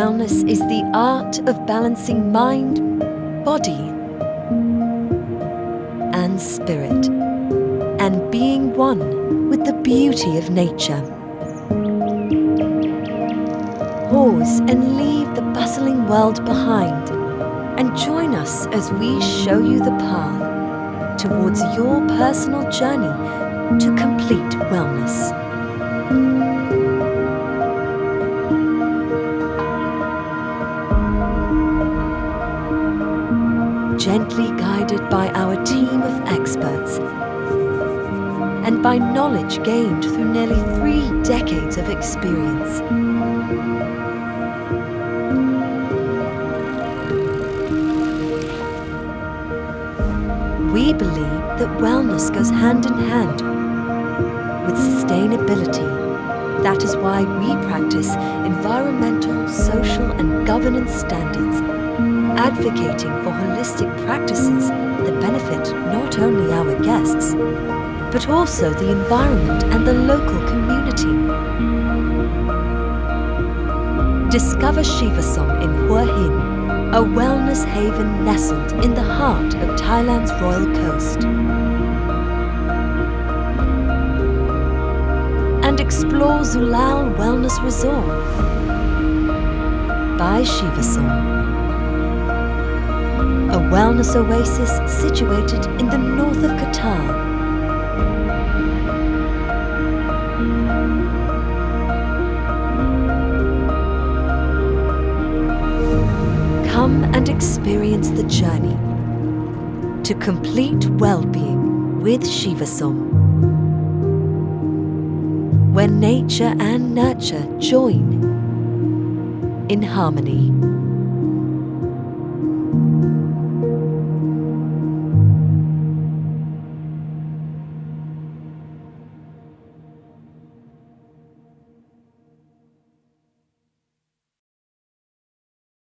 wellness is the art of balancing mind, body, and spirit, and being one with the beauty of nature. Pause and leave the bustling world behind, and join us as we show you the path towards your personal journey to complete wellness. Gently guided by our team of experts and by knowledge gained through nearly 3 decades of experience. We believe that wellness goes hand in hand with sustainability. That is why we practice environmental, social, and governance standards, advocating for holistic practices that benefit not only our guests, but also the environment and the local community. Discover Chiva-Som Hua Hin, a wellness haven nestled in the heart of Thailand's royal coast. And explore Zulal Wellness Resort by Chiva-Som, a wellness oasis situated in the north of Qatar. Come and experience the journey to complete well-being with Chiva-Som, where nature and nurture join in harmony.